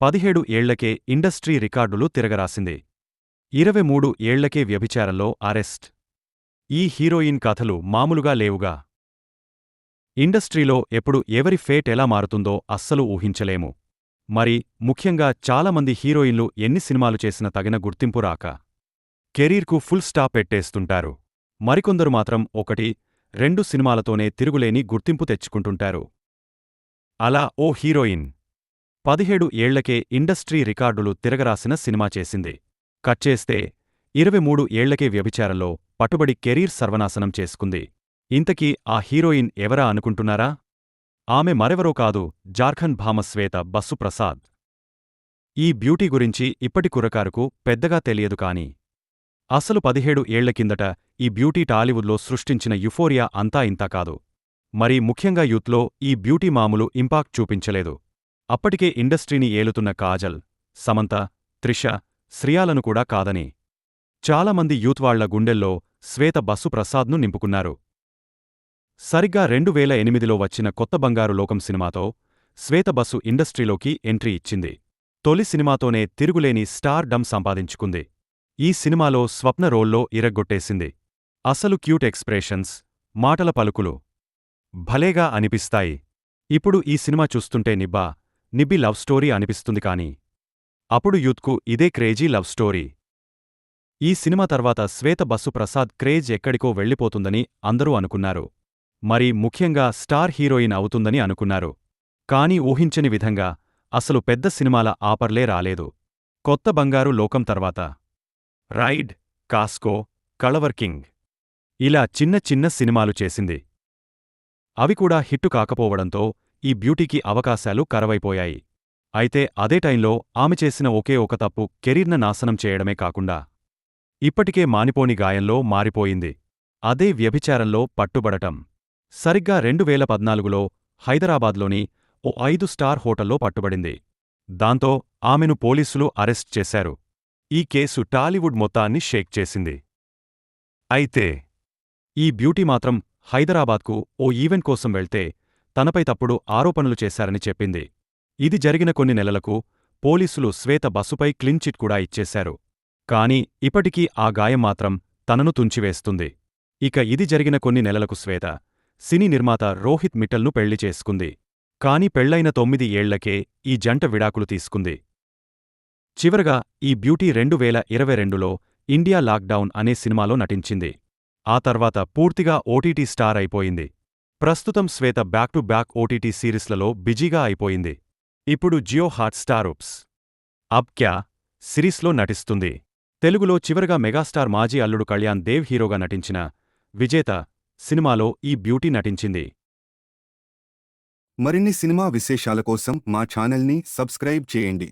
17 ఏళ్లకే industry రికార్డులు తిరగరాసింది. 23 ఏళ్లకే వ్యభిచారంలో arrest. ఈ heroine కథలు మామూలుగా లేవుగా. ఇండస్ట్రీలో ఎప్పుడు ఎవరి ఫేట్ ఎలా మారుతుందో అస్సలు ఊహించలేము. మరి ముఖ్యంగా చాలామంది హీరోయిన్లు ఎన్ని సినిమాలు చేసినా తగిన గుర్తింపు రాక కెరీర్కు ఫుల్ స్టాప్ పెట్టేస్తుంటారు. మరికొందరు మాత్రం 1, 2 సినిమాలతోనే తిరుగులేని గుర్తింపు తెచ్చుకుంటుంటారు. అలా ఓ హీరోయిన్ 17 ఏళ్లకే ఇండస్ట్రీ రికార్డులు తిరగరాసిన సినిమా చేసింది. కట్ చేస్తే 23 ఏళ్లకే వ్యభిచారంలో పట్టుబడి కెరీర్ సర్వనాశనం చేసుకుంది. ఇంతకీ ఆ హీరోయిన్ ఎవరా అనుకుంటున్నారా? ఆమె మరెవరో కాదు, జార్ఖండ్ భామ శ్వేత బస్సు ప్రసాద్. ఈ బ్యూటీ గురించి ఇప్పటి కుర్రకారుకు పెద్దగా తెలియదు కాని అసలు 17 ఏళ్ల కిందట ఈ బ్యూటీ టాలీవుడ్లో సృష్టించిన యుఫోరియా అంతా ఇంతా కాదు. మరి ముఖ్యంగా యూత్లో ఈ బ్యూటీ మామూలు ఇంపాక్ట్ చూపించలేదు. అప్పటికే ఇండస్ట్రీని ఏలుతున్న కాజల్, సమంత, త్రిష, శ్రియాలను కూడా కాదని చాలామంది యూత్ వాళ్ల గుండెల్లో శ్వేత బస్సు ప్రసాద్ను నింపుకున్నారు. సరిగ్గా 2008లో వచ్చిన కొత్త బంగారు లోకం సినిమాతో శ్వేత బస్సు ఇండస్ట్రీలోకి ఎంట్రీ ఇచ్చింది. తొలి సినిమాతోనే తిరుగులేని స్టార్ డమ్ సంపాదించుకుంది. ఈ సినిమాలో స్వప్న రోల్లో ఇరగ్గొట్టేసింది. అసలు క్యూట్ ఎక్స్ప్రెషన్స్, మాటల పలుకులు భలేగా అనిపిస్తాయి. ఇప్పుడు ఈ సినిమా చూస్తుంటే నిబ్బి లవ్ స్టోరీ అనిపిస్తుంది కాని అప్పుడు యూత్కు ఇదే క్రేజీ లవ్ స్టోరీ. ఈ సినిమా తర్వాత శ్వేత బస్సు ప్రసాద్ క్రేజ్ ఎక్కడికో వెళ్ళిపోతుందని అందరూ అనుకున్నారు. మరి ముఖ్యంగా స్టార్ హీరోయిన్ అవుతుందని అనుకున్నారు. కాని ఊహించని విధంగా అసలు పెద్ద సినిమాల ఆపర్లే రాలేదు. కొత్త బంగారు లోకం తర్వాత రైడ్, కాస్కో, కళవర్కింగ్ ఇలా చిన్న చిన్న సినిమాలు చేసింది. అవి కూడా హిట్టు కాకపోవడంతో ఈ బ్యూటీకి అవకాశాలు కరవైపోయాయి. అయితే అదే టైంలో ఆమె చేసిన ఒకే ఒక తప్పు కెరీర్న నాశనం చేయడమే కాకుండా ఇప్పటికే మానిపోని గాయంలో మారిపోయింది. అదే వ్యభిచారంలో పట్టుబడటం. సరిగ్గా 2014లో హైదరాబాద్లోని ఓ 5 స్టార్ హోటల్లో పట్టుబడింది. దాంతో ఆమెను పోలీసులు అరెస్ట్ చేశారు. ఈ కేసు టాలీవుడ్ మొత్తాన్ని షేక్ చేసింది. అయితే ఈ బ్యూటీ మాత్రం హైదరాబాద్కు ఓ ఈవెంట్ కోసం వెళ్తే తనపై తప్పుడు ఆరోపణలు చేశారని చెప్పింది. ఇది జరిగిన కొన్ని నెలలకు పోలీసులు శ్వేత బస్సుపై క్లీన్ చిట్ కూడా ఇచ్చేశారు. కాని ఇప్పటికీ ఆ గాయం మాత్రం తనను తుంచివేస్తుంది. ఇక ఇది జరిగిన కొన్ని నెలలకు శ్వేత సినీ నిర్మాత రోహిత్ మిట్టల్ను పెళ్లి చేసుకుంది. కాని పెళ్లైన 9 ఏళ్లకే ఈ జంట విడాకులు తీసుకుంది. చివరగా ఈ బ్యూటీ 2022లో ఇండియా లాక్డౌన్ అనే సినిమాలో నటించింది. ఆ తర్వాత పూర్తిగా ఓటీటీ స్టార్ అయిపోయింది. ప్రస్తుతం శ్వేత బ్యాక్ టు బ్యాక్ ఓటీటీ సిరీస్లలో బిజీగా అయిపోయింది. ఇప్పుడు జియో హాట్‌స్టార్ ఉప్స్ అబ్ క్యా సిరీస్లో నటిస్తుంది. తెలుగులో చివరగా మెగాస్టార్ మాజీ అల్లుడు కళ్యాణ్ దేవ్ హీరోగా నటించిన విజేత సినిమాలో ఈ బ్యూటీ నటించింది. మరిన్ని సినిమా విశేషాల కోసం మా ఛానల్ని సబ్స్క్రైబ్ చేయండి.